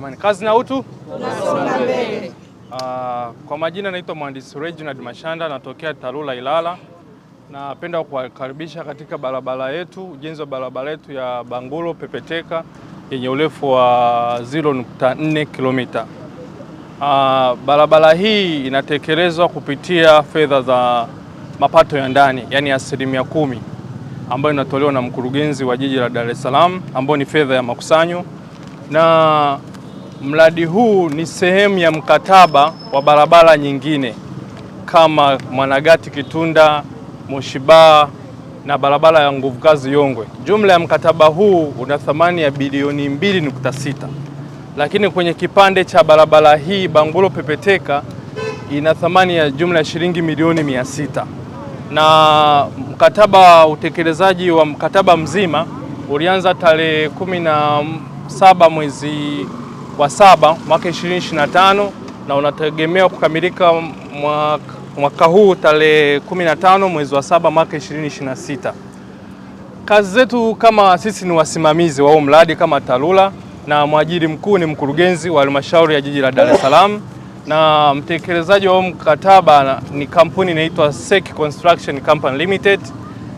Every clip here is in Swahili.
Amani. Kazi na utu, tunasonga mbele. Kwa majina naitwa Mhandisi Reginald Mashanda, natokea Talula Ilala. Napenda kuwakaribisha katika barabara yetu, ujenzi wa barabara yetu ya Bangulo Pepeteka yenye urefu wa 0.4 kilomita. Barabara hii inatekelezwa kupitia fedha za mapato ya ndani, yani 10%, ambayo inatolewa na mkurugenzi wa jiji la Dar es Salaam, ambayo ni fedha ya makusanyo. Na mradi huu ni sehemu ya mkataba wa barabara nyingine kama Mwanagati Kitunda, Moshiba na barabara ya Nguvu Kazi Yongwe. Jumla ya mkataba huu una thamani ya bilioni 2.6, lakini kwenye kipande cha barabara hii Bangulo Pepeteka ina thamani ya jumla ya shilingi milioni 600. Na mkataba, utekelezaji wa mkataba mzima ulianza tarehe 17 mwezi wa 7 mwaka 2025 na unategemea kukamilika mwaka huu tarehe 15 mwezi wa 7 mwaka 2026. Kazi zetu kama sisi ni wasimamizi wa mradi kama Talula, na mwajiri mkuu ni mkurugenzi wa halmashauri ya jiji la Dar es Salaam, na mtekelezaji wa mkataba ni kampuni inaitwa Sek Construction Company Limited,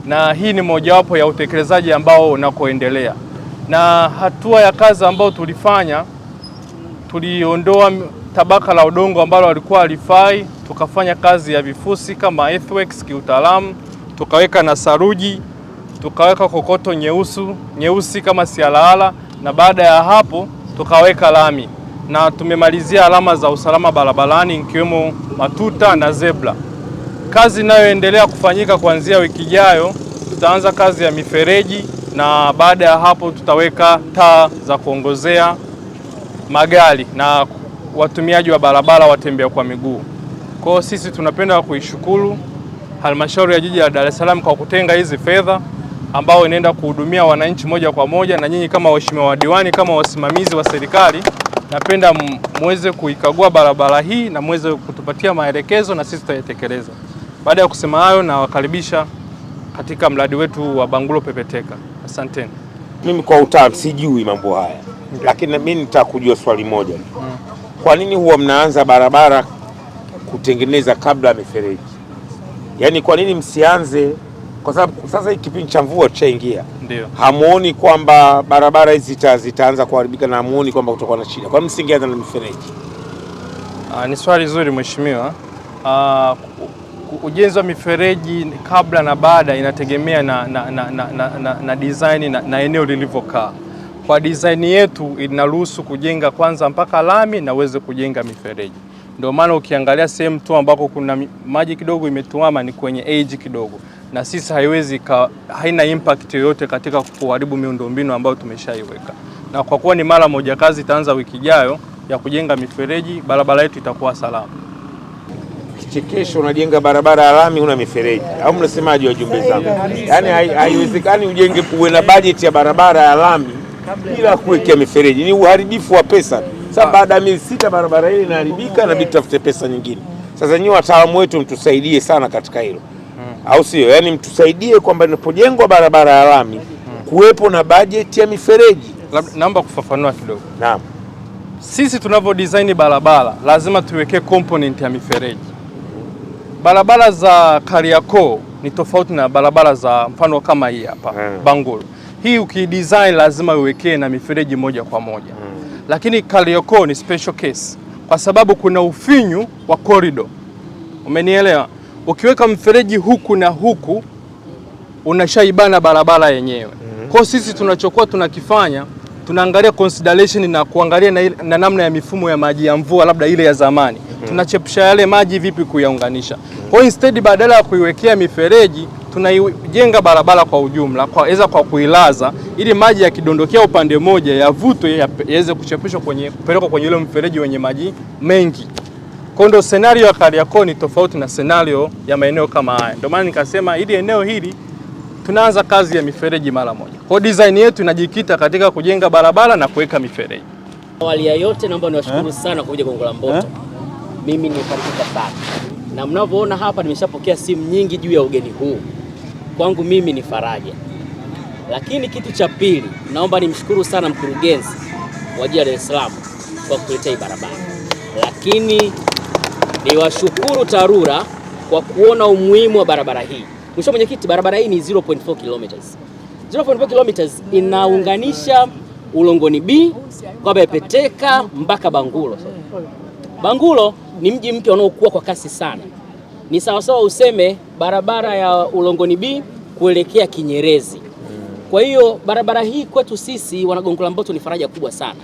na hii ni mojawapo ya utekelezaji ambao unakoendelea. Na hatua ya kazi ambayo tulifanya, tuliondoa tabaka la udongo ambalo walikuwa halifai, tukafanya kazi ya vifusi kama earthworks kiutaalamu, tukaweka na saruji, tukaweka kokoto nyeusi kama sialaala, na baada ya hapo tukaweka lami, na tumemalizia alama za usalama barabarani ikiwemo matuta na zebra. Kazi inayoendelea kufanyika kuanzia wiki ijayo, tutaanza kazi ya mifereji, na baada ya hapo tutaweka taa za kuongozea magari na watumiaji wa barabara, watembea kwa miguu. Kwa sisi tunapenda kuishukuru halmashauri ya jiji la Dar es Salaam kwa kutenga hizi fedha ambao inaenda kuhudumia wananchi moja kwa moja, na nyinyi kama waheshimiwa wadiwani, kama wasimamizi wa serikali, napenda muweze kuikagua barabara hii na muweze kutupatia maelekezo na sisi tutayatekeleza. Baada ya kusema hayo, na wakaribisha katika mradi wetu wa Bangulo Pepeteka. Asanteni. Mimi kwa utaalamu sijui mambo haya, lakini mimi nitaka kujua swali moja. Kwa nini huwa mnaanza barabara kutengeneza kabla ya mifereji? Yaani kwa nini msianze? Kwa sababu sasa hii kipindi cha mvua chaingia. Ndio. Hamuoni kwamba barabara hizi zitaanza kuharibika, na hamuoni kwamba kutakuwa na shida? Kwa nini msingeanza na mifereji? Ni swali zuri mheshimiwa. Ujenzi wa mifereji kabla na baada inategemea na design na eneo lilivyokaa. Kwa design yetu inaruhusu kujenga kwanza mpaka lami na uweze kujenga mifereji. Ndio maana ukiangalia sehemu tu ambako kuna maji kidogo imetuama ni kwenye age kidogo, na sisi haina impact yoyote katika kuharibu miundombinu ambayo tumeshaiweka. Na kwa kuwa ni mara moja, kazi itaanza wiki ijayo ya kujenga mifereji, barabara yetu itakuwa salama. Kesho unajenga barabara ya lami una mifereji, au mnasemaje wajumbe zangu? Yaani haiwezekani ujenge uwe na budget ya barabara ya lami bila kuwekea mifereji. Ni uharibifu wa pesa. Sasa baada ya miezi 6 barabara ile inaharibika na bitafute pesa nyingine. Sasa nyinyi wataalamu wetu mtusaidie sana katika hilo. Au sio? Yaani mtusaidie kwamba inapojengwa barabara ya lami kuwepo na budget ya mifereji. Naomba kufafanua kidogo. Naam. Sisi tunavyo design barabara lazima tuweke component ya mifereji. Barabara za Kariakoo ni tofauti na barabara za mfano kama hii hapa Bangulo. Hii ukidesign lazima uwekee na mifereji moja kwa moja. Lakini Kariakoo ni special case kwa sababu kuna ufinyu wa corridor. Umenielewa? Ukiweka mfereji huku na huku unashaibana barabara yenyewe. Kwa sisi tunachokuwa tunakifanya, tunaangalia consideration na kuangalia na namna ya mifumo ya maji ya mvua, labda ile ya zamani. Tunachepusha yale maji vipi kuyaunganisha. Kwa instead badala ya kuiwekea mifereji, tunaijenga barabara kwa ujumla kwa kuilaza, ili maji yakidondokea upande moja yavutwe yaweze kuchepeshwa kupelekwa kwenye ile mfereji wenye maji mengi. Kwa ndo scenario ya Kariakoo ni tofauti na scenario ya maeneo kama haya. Ndio maana nikasema ili eneo hili tunaanza kazi ya mifereji mara moja. Kwa design yetu inajikita katika kujenga barabara na kuweka mifereji. Awali ya yote naomba niwashukuru sana kwa kuja Gongo la Mboto. Mimi nimefarijika sana. Na mnavyoona hapa nimeshapokea simu nyingi juu ya ugeni huu. Kwangu mimi ni faraja. Lakini kitu cha pili, naomba nimshukuru sana mkurugenzi wa jiji la Dar es Salaam kwa kutuletea hii barabara, lakini niwashukuru TARURA kwa kuona umuhimu wa barabara hii. Mheshimiwa Mwenyekiti, barabara hii ni 0.4 kilometers. 0.4 kilometers inaunganisha Ulongoni B kwa Bepeteka mpaka Bangulo. Bangulo ni mji mpya unaokuwa kwa kasi sana. Ni sawasawa useme barabara ya Ulongoni B kuelekea Kinyerezi. Kwa hiyo barabara hii kwetu sisi Wanagongo la Mboto ni faraja kubwa sana,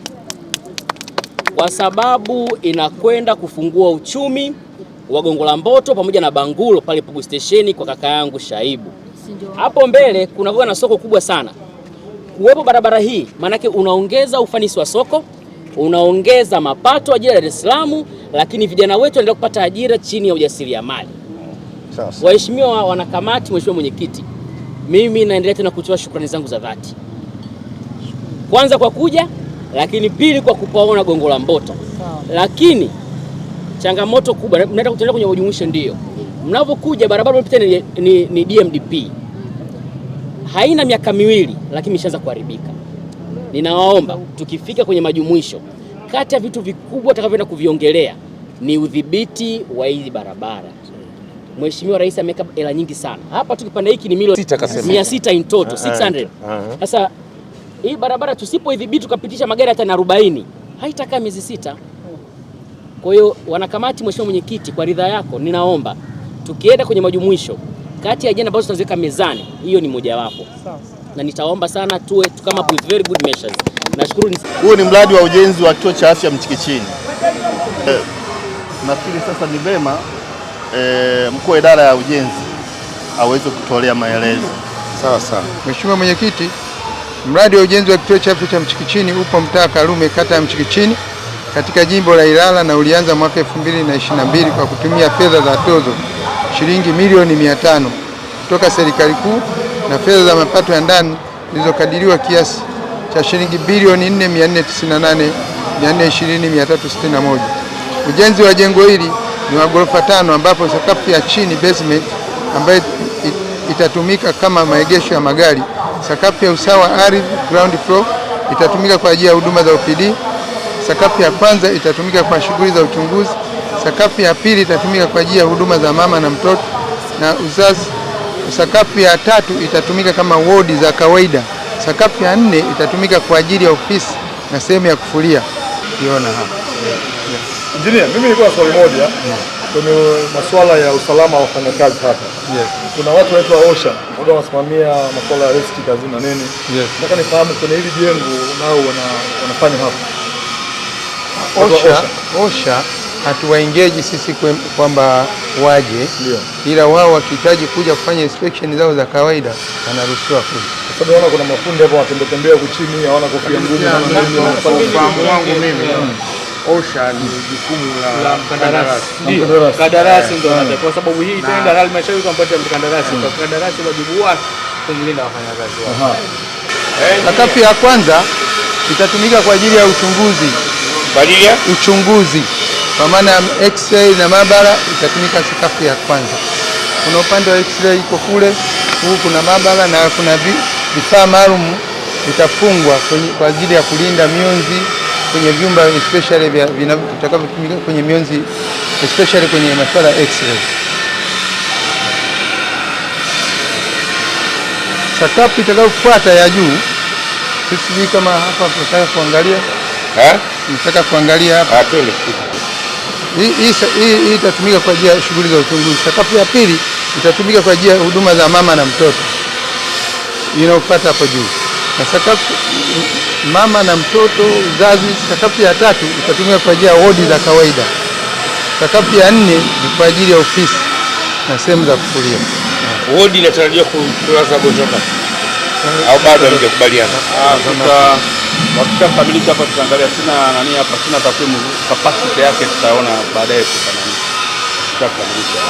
kwa sababu inakwenda kufungua uchumi wa Gongo la Mboto pamoja na Bangulo pale Pugu Station kwa kaka yangu Shaibu. Hapo mbele kuna na soko kubwa sana. Kuwepo barabara hii maanake unaongeza ufanisi wa soko, unaongeza mapato ajira Dar es Salaam, lakini vijana wetu wanaendelea kupata ajira chini ya ujasiriamali. Sasa waheshimiwa wanakamati, Mheshimiwa Mwenyekiti, mimi naendelea tena kutoa shukrani zangu za dhati. Kwanza kwa kuja, lakini pili kwa kupaona Gongo la Mboto. Lakini changamoto kubwa mnaenda kutendea kwenye ujumuisho, ndio mnapokuja barabara mpita ni DMDP. Haina miaka miwili lakini imeshaanza kuharibika. Ninawaomba tukifika kwenye majumuisho, kati ya vitu vikubwa tutakavyoenda kuviongelea ni udhibiti wa hizi barabara. Mheshimiwa Rais ameweka hela nyingi sana. Hapa tu kipande hiki ni milioni 600 in total, 600. Sasa hii barabara tusipoidhibiti tukapitisha magari hata na 40, haitakaa miezi 6. Kwa hiyo wanakamati, Mheshimiwa Mwenyekiti, kwa ridhaa yako ninaomba tukienda kwenye majumuisho, kati ya ajenda ambazo tunaziweka mezani, hiyo ni mojawapo. Na nitaomba sana to come up with very good measures. Nashukuru. Huu ni mradi wa ujenzi wa kituo cha afya Mchikichini. Nafikiri sasa ni vema mkuu wa idara ya ujenzi aweze kutolea maelezo. Sawa sawa. Mheshimiwa Mwenyekiti, mradi wa ujenzi wa kituo cha afya cha Mchikichini upo mtaa Karume, kata ya Mchikichini katika jimbo la Ilala, na ulianza mwaka 2022 kwa kutumia fedha za tozo shilingi milioni 500 kutoka serikali kuu na fedha za mapato ya ndani zilizokadiriwa kiasi cha shilingi bilioni 4,420,361. Ujenzi wa jengo hili ni wa ghorofa 5 ambapo sakafu ya chini basement ambayo itatumika kama maegesho ya magari. Sakafu ya usawa ardhi ground floor itatumika kwa ajili ya huduma za OPD. Sakafu ya kwanza itatumika kwa shughuli za uchunguzi. Sakafu ya pili itatumika kwa ajili ya huduma za mama na mtoto na uzazi. Sakafu ya tatu itatumika kama wodi za kawaida. Sakafu ya 4 itatumika kwa ajili ya ofisi na sehemu ya kufulia. Ukiona hapa. Injinia, mimi nilikuwa swali moja kwenye masuala ya usalama wa wafanyakazi hapa. Kuna watu wanaitwa OSHA, wao wanasimamia masuala ya risk kazini na nini. Nataka nifahamu kwenye hili jengo nao wanafanya hapa. OSHA hatuwaengeji sisi kwamba waje, ila wao wakihitaji kuja kufanya inspection zao za kawaida wanaruhusiwa kuja. Kwa sababu naona kuna mafundi hapo wanatembea huko chini, hawana kofia ngumu na nini. Ufahamu wangu mimi, OSHA ni jukumu la mkandarasi. Mkandarasi ndio anataka, kwa sababu hii tenda halmashauri kumpatia mkandarasi. Kwa mkandarasi wajibu wake kumlinda wafanyakazi wao. Sakafu ya kwanza itatumika kwa ajili ya uchunguzi. Kwa ajili ya uchunguzi kwa maana ya x-ray na maabara itatumika sakafu ya kwanza. Kuna upande wa x-ray iko kule, huku kuna maabara na kuna vifaa maalum vitafungwa kwa ajili ya kulinda mionzi kwenye vyumba especially vitakavyotumika kwenye mionzi especially kwenye masuala ya x-ray. Sakafu itakayofuata ya juu, sisi kama hapa tunataka kuangalia nataka kuangalia hapa. Hii itatumika kwa ajili ya shughuli za uchunguzi. Sakafu ya pili itatumika kwa ajili ya huduma za mama na mtoto, inayofuata hapo juu. Na sakafu mama na mtoto, uzazi. Sakafu ya tatu itatumika kwa ajili ya wodi za kawaida. Sakafu ya 4 ni kwa ajili ya ofisi na sehemu za kufulia. Wodi inatarajiwa kuanza kutoka au bado hamjakubaliana? Wakati kamilisha hapa tutaangalia, sina takwimu capacity yake, tutaona baadaye tutafanya. Tutakamilisha.